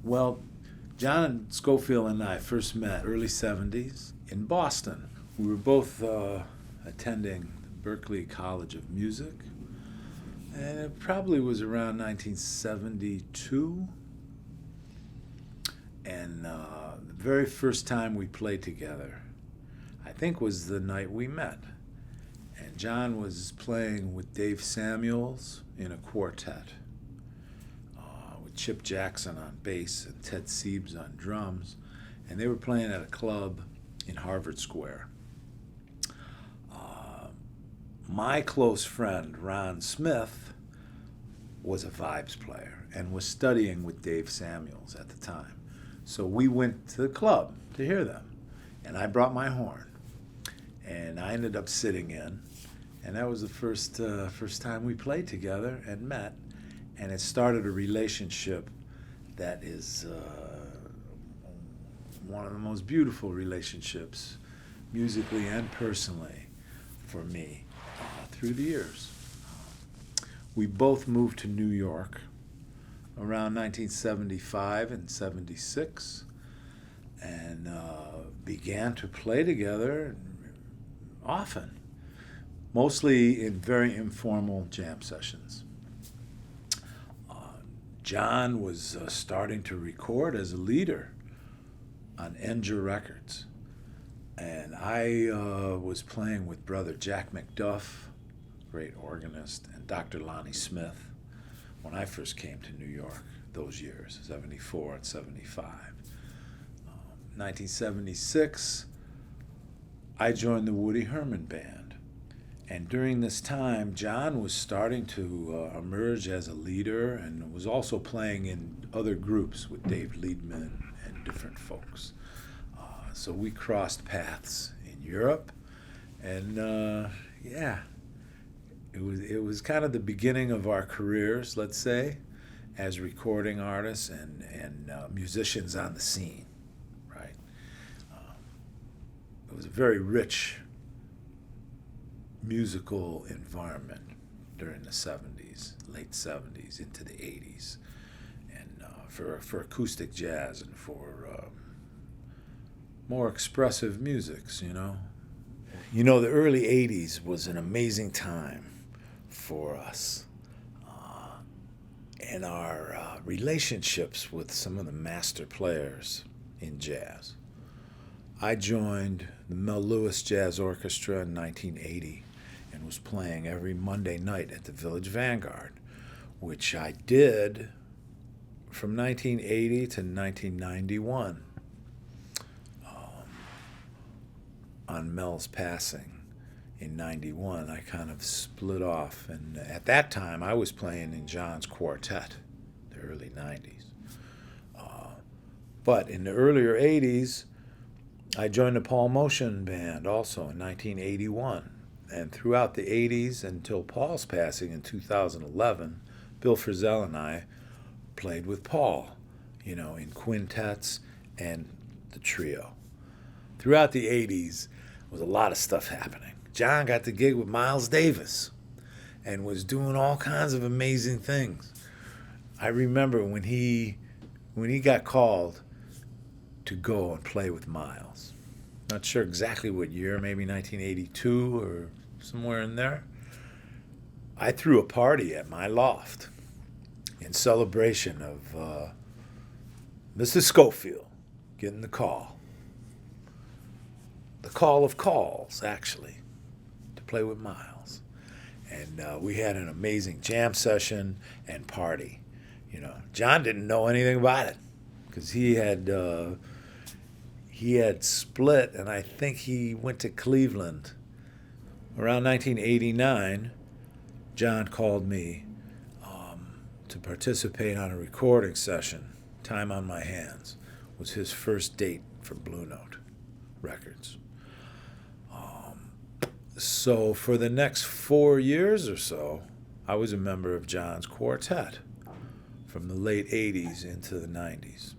Well, John Scofield and I first met early 70s in Boston. We were both attending Berklee College of Music, and it probably was around 1972. And the very first time we played together, I think, was the night we met. And John was playing with Dave Samuels in a quartet, with Chip Jackson on bass and Ted Siebes on drums, and they were playing at a club in Harvard Square. My close friend, Ron Smith, was a vibes player and was studying with Dave Samuels at the time. So we went to the club to hear them, and I brought my horn, and I ended up sitting in, and that was the first time we played together and met, and it started a relationship that is one of the most beautiful relationships, musically and personally, for me through the years. We both moved to New York around 1975 and 76, and began to play together often, mostly in very informal jam sessions. John was starting to record as a leader on Enger Records, and I was playing with brother Jack McDuff, great organist, and Dr. Lonnie Smith when I first came to New York those years, 74 and 75. 1976, I joined the Woody Herman Band. And during this time, John was starting to emerge as a leader and was also playing in other groups with Dave Liedman and different folks. So we crossed paths in Europe, and it was kind of the beginning of our careers, let's say, as recording artists and musicians on the scene, right? It was a very rich musical environment during the 70s, late 70s into the 80s, and for acoustic jazz and for more expressive musics, you know. You know, the early 80s was an amazing time for us, and our relationships with some of the master players in jazz. I joined the Mel Lewis Jazz Orchestra in 1980 and was playing every Monday night at the Village Vanguard, which I did from 1980 to 1991. On Mel's passing in 91, I kind of split off, and at that time I was playing in John's quartet, the early 90s. But in the earlier 80s, I joined the Paul Motion Band also in 1981, and throughout the 80s until Paul's passing in 2011, Bill Frisell and I played with Paul, you know, in quintets and the trio. Throughout the 80s, was a lot of stuff happening. John got the gig with Miles Davis and was doing all kinds of amazing things. I remember when he got called to go and play with Miles. Not sure exactly what year, maybe 1982 or somewhere in there. I threw a party at my loft in celebration of Mr. Scofield getting the call. The call of calls, actually, to play with Miles. And we had an amazing jam session and party. You know, John didn't know anything about it because he had split, and I think he went to Cleveland. Around 1989, John called me to participate on a recording session. Time on My Hands was his first date for Blue Note Records. So for the next 4 years or so, I was a member of John's quartet from the late 80s into the 90s,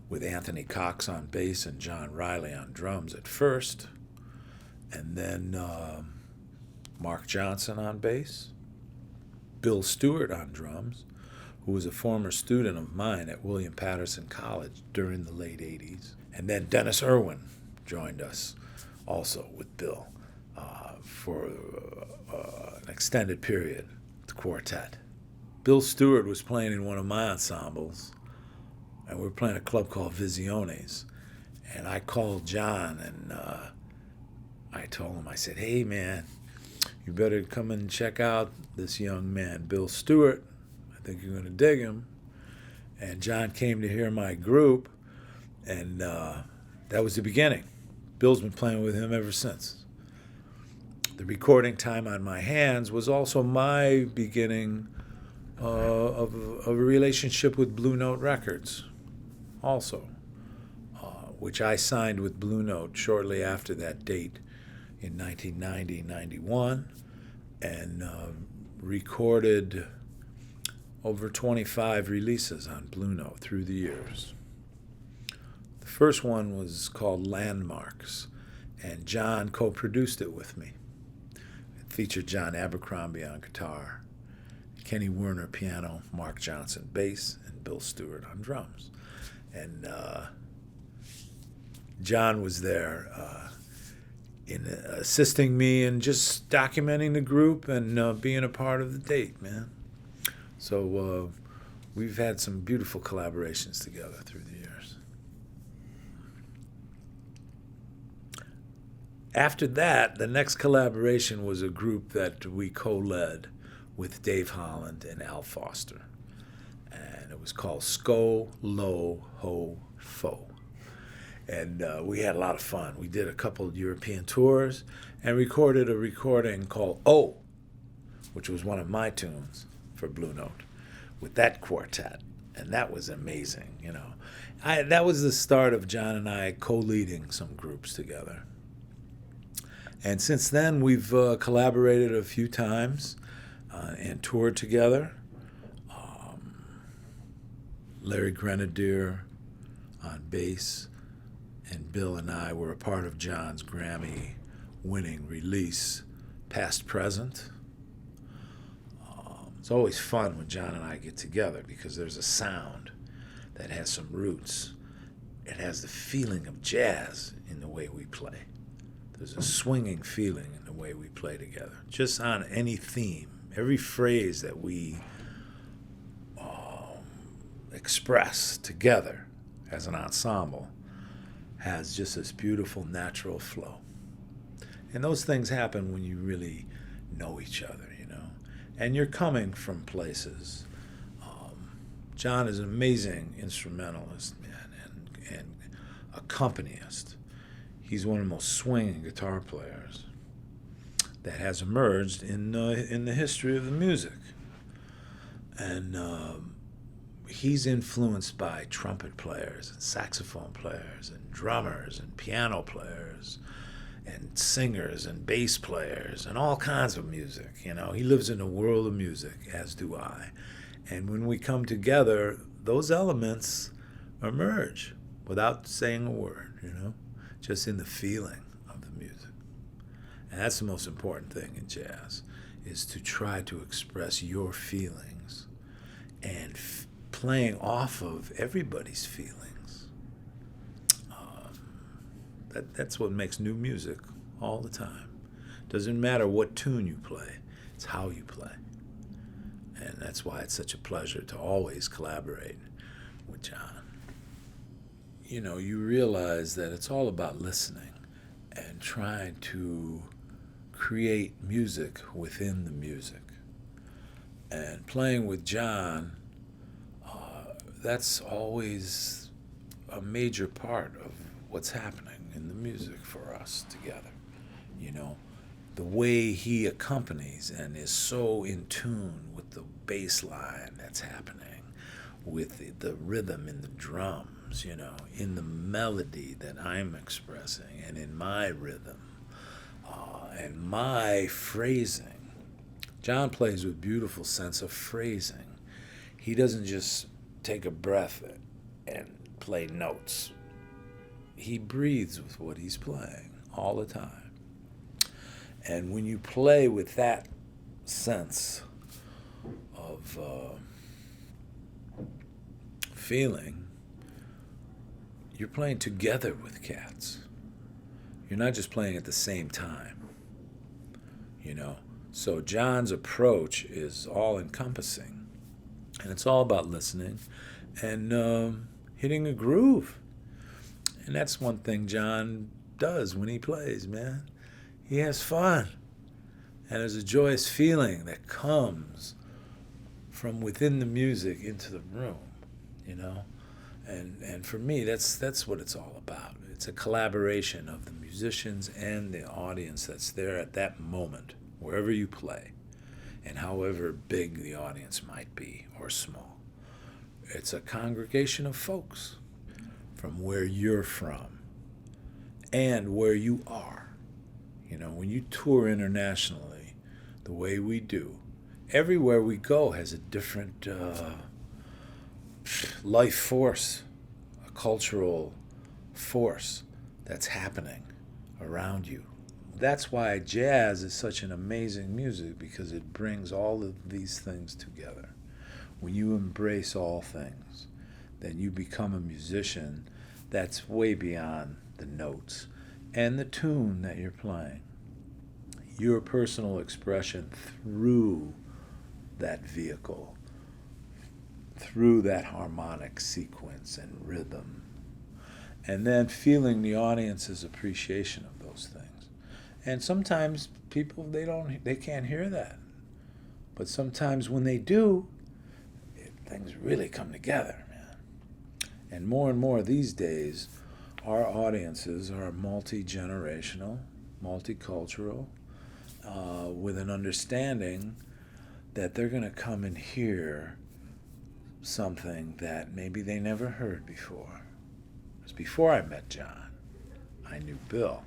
with Anthony Cox on bass and John Riley on drums at first, and then Mark Johnson on bass, Bill Stewart on drums, who was a former student of mine at William Patterson College during the late 80s. And then Dennis Irwin joined us also with Bill for an extended period, the quartet. Bill Stewart was playing in one of my ensembles, and we were playing a club called Visiones. And I called John, and I told him, I said, hey, man, you better come and check out this young man, Bill Stewart. I think you're going to dig him. And John came to hear my group, and that was the beginning. Bill's been playing with him ever since. The recording time on my hands was also my beginning of a relationship with Blue Note Records, also, which I signed with Blue Note shortly after that date in 1990-91, and recorded over 25 releases on Blue Note through the years. The first one was called Landmarks, and John co-produced it with me. It featured John Abercrombie on guitar, Kenny Werner piano, Mark Johnson bass, and Bill Stewart on drums. And John was there in assisting me in just documenting the group and being a part of the date, man. So we've had some beautiful collaborations together through the years. After that, the next collaboration was a group that we co-led with Dave Holland and Al Foster. And it was called Sco Lo Ho Fo. And we had a lot of fun. We did a couple of European tours and recorded a recording called O, which was one of my tunes for Blue Note, with that quartet. And that was amazing, you know. That was the start of John and I co-leading some groups together. And since then, we've collaborated a few times and toured together. Larry Grenadier on bass, and Bill and I were a part of John's Grammy-winning release, Past Present. It's always fun when John and I get together because there's a sound that has some roots. It has the feeling of jazz in the way we play. There's a swinging feeling in the way we play together, just on any theme. Every phrase that we express together as an ensemble has just this beautiful natural flow. And those things happen when you really know each other, you know. And you're coming from places. John is an amazing instrumentalist, man, and accompanist. He's one of the most swinging guitar players that has emerged in the history of the music. And he's influenced by trumpet players and saxophone players and drummers and piano players and singers and bass players and all kinds of music. You know, he lives in a world of music, as do I. And when we come together, those elements emerge without saying a word, you know, just in the feeling of the music. And that's the most important thing in jazz, is to try to express your feelings and playing off of everybody's feelings. That's what makes new music all the time. Doesn't matter what tune you play, it's how you play. And that's why it's such a pleasure to always collaborate with John. You know, you realize that it's all about listening and trying to create music within the music. And playing with John, that's always a major part of what's happening in the music for us together. You know, the way he accompanies and is so in tune with the bass line that's happening, with the rhythm in the drums, you know, in the melody that I'm expressing, and in my rhythm, and my phrasing. John plays with beautiful sense of phrasing. He doesn't just take a breath and play notes. He breathes with what he's playing all the time. And when you play with that sense of feeling, you're playing together with cats. You're not just playing at the same time, you know. So John's approach is all encompassing, and it's all about listening and hitting a groove. And that's one thing John does when he plays, man. He has fun. And there's a joyous feeling that comes from within the music into the room, you know. And for me, that's what it's all about. It's a collaboration of the musicians and the audience that's there at that moment, wherever you play, and however big the audience might be or small. It's a congregation of folks from where you're from and where you are. You know, when you tour internationally the way we do, everywhere we go has a different life force, a cultural force that's happening around you. That's why jazz is such an amazing music, because it brings all of these things together. When you embrace all things, then you become a musician that's way beyond the notes and the tune that you're playing. Your personal expression through that vehicle, through that harmonic sequence and rhythm, and then feeling the audience's appreciation of those things. And sometimes people, they can't hear that. But sometimes when they do, things really come together, man. And more these days, our audiences are multi-generational, multicultural, with an understanding that they're going to come and hear something that maybe they never heard before. Because before I met John, I knew Bill.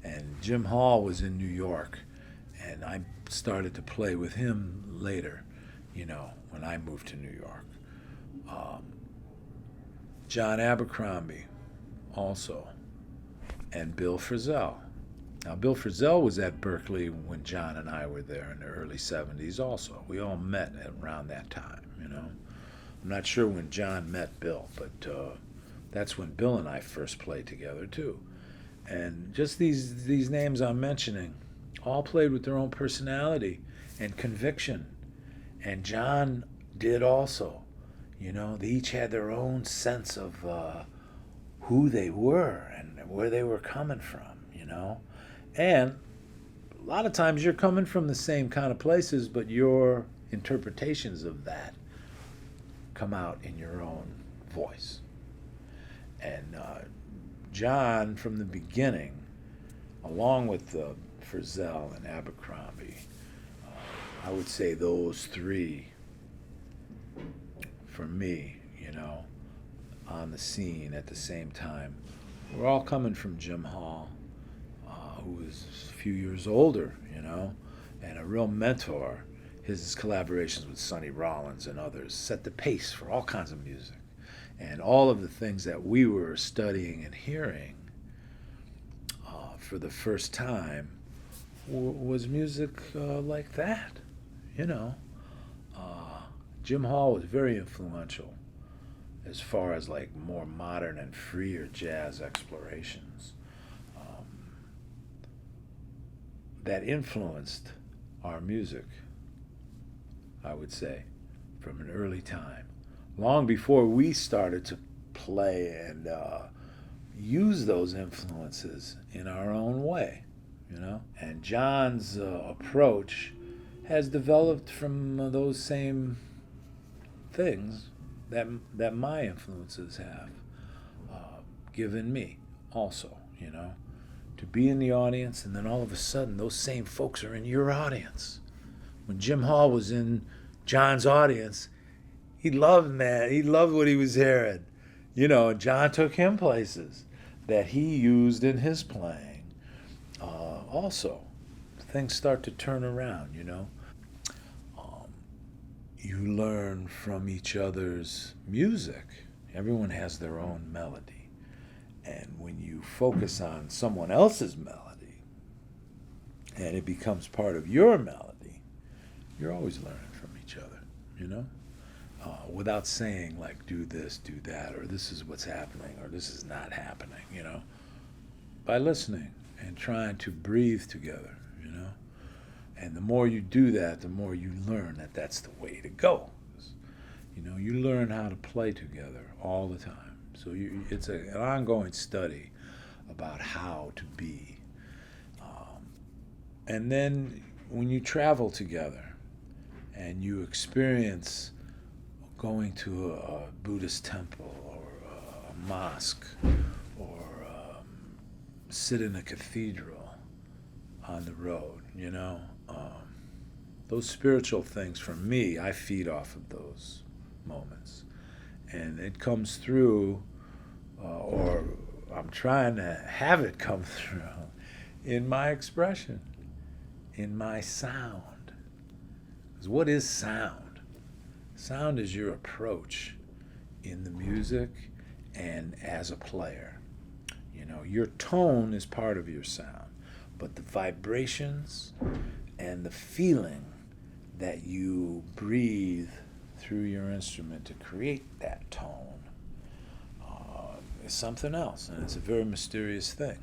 And Jim Hall was in New York, and I started to play with him later, you know, when I moved to New York. John Abercrombie also, and Bill Frisell. Now, Bill Frisell was at Berkeley when John and I were there in the early 70s also. We all met around that time, you know. I'm not sure when John met Bill, but that's when Bill and I first played together, too. And just these names I'm mentioning all played with their own personality and conviction. And John did also. You know, they each had their own sense of who they were and where they were coming from, you know. And a lot of times you're coming from the same kind of places, but your interpretations of that come out in your own voice. And John, from the beginning, along with Frisell and Abercrombie, I would say those three, for me, you know, on the scene at the same time, we're all coming from Jim Hall, who was a few years older, you know, and a real mentor. His collaborations with Sonny Rollins and others set the pace for all kinds of music. And all of the things that we were studying and hearing for the first time was music like that, you know. Jim Hall was very influential as far as like more modern and freer jazz explorations that influenced our music, I would say, from an early time. Long before we started to play and use those influences in our own way, you know. And John's approach has developed from those same things that my influences have given me also, you know, to be in the audience, and then all of a sudden those same folks are in your audience. When Jim Hall was in John's audience, he loved what he was hearing, you know, and John took him places that he used in his playing. Also, things start to turn around, you know. You learn from each other's music. Everyone has their own melody. And when you focus on someone else's melody, and it becomes part of your melody, you're always learning from each other, you know. without saying like, do this, do that, or this is what's happening, or this is not happening, by listening and trying to breathe together, And the more you do that, the more you learn that that's the way to go. You learn how to play together all the time. So it's an ongoing study about how to be. And then when you travel together and you experience going to a Buddhist temple or a mosque or sit in a cathedral on the road, those spiritual things, for me, I feed off of those moments. And it comes through, or I'm trying to have it come through, in my expression, in my sound. Because what is sound? Sound is your approach in the music and as a player. Your tone is part of your sound, but the vibrations and the feeling that you breathe through your instrument to create that tone is something else, and it's a very mysterious thing.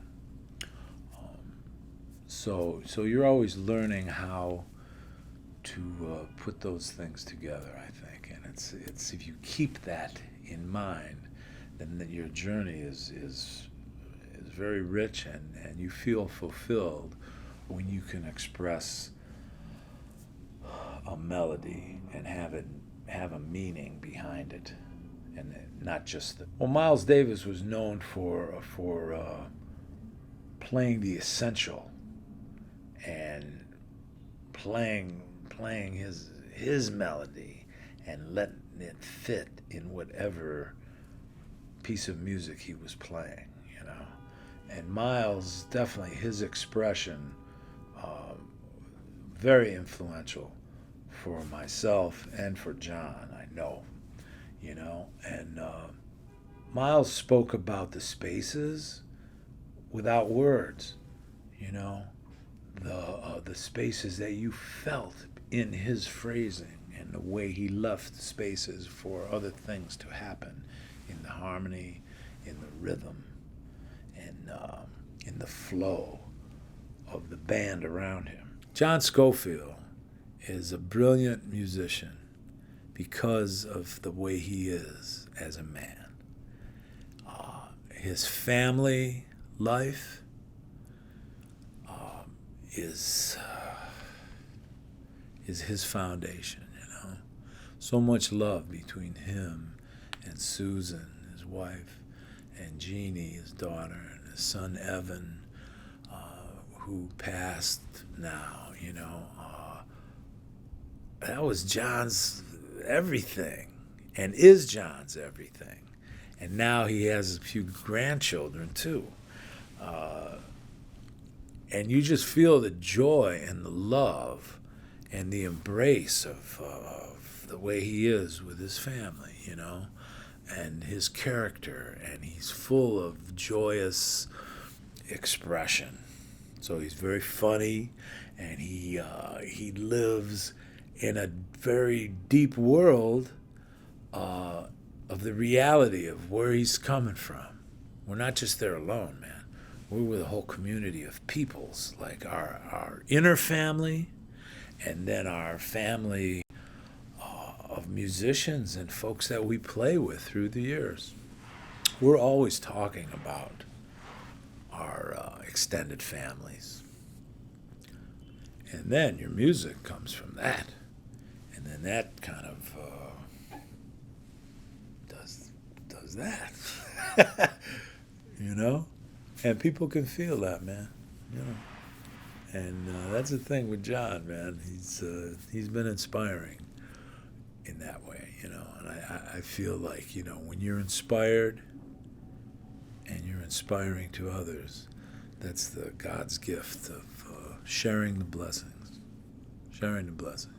So you're always learning how to put those things together, I think, and it's if you keep that in mind, then your journey is very rich, and you feel fulfilled when you can express a melody and have a meaning behind it, and not just Miles Davis was known for playing the essential and playing his melody and letting it fit in whatever piece of music he was playing, And Miles, definitely his expression, very influential for myself and for John, I know, And Miles spoke about the spaces without words, the spaces that you felt in his phrasing and the way he left spaces for other things to happen in the harmony, in the rhythm, and in the flow of the band around him. John Scofield is a brilliant musician because of the way he is as a man. His family life is his foundation, So much love between him and Susan, his wife, and Jeannie, his daughter, and his son Evan, who passed now, that was John's everything and is John's everything. And now he has a few grandchildren too. And you just feel the joy and the love and the embrace of the way he is with his family, and his character, and he's full of joyous expression. So he's very funny, and he lives in a very deep world of the reality of where he's coming from. We're not just there alone, man. We're with a whole community of peoples, like our inner family, and then our family of musicians and folks that we play with through the years. We're always talking about our extended families. And then your music comes from that. And then that kind of does that. And people can feel that, man. And that's the thing with John, man. He's been inspiring in that way, And I feel like, when you're inspired and you're inspiring to others, that's the God's gift of sharing the blessings. Sharing the blessings.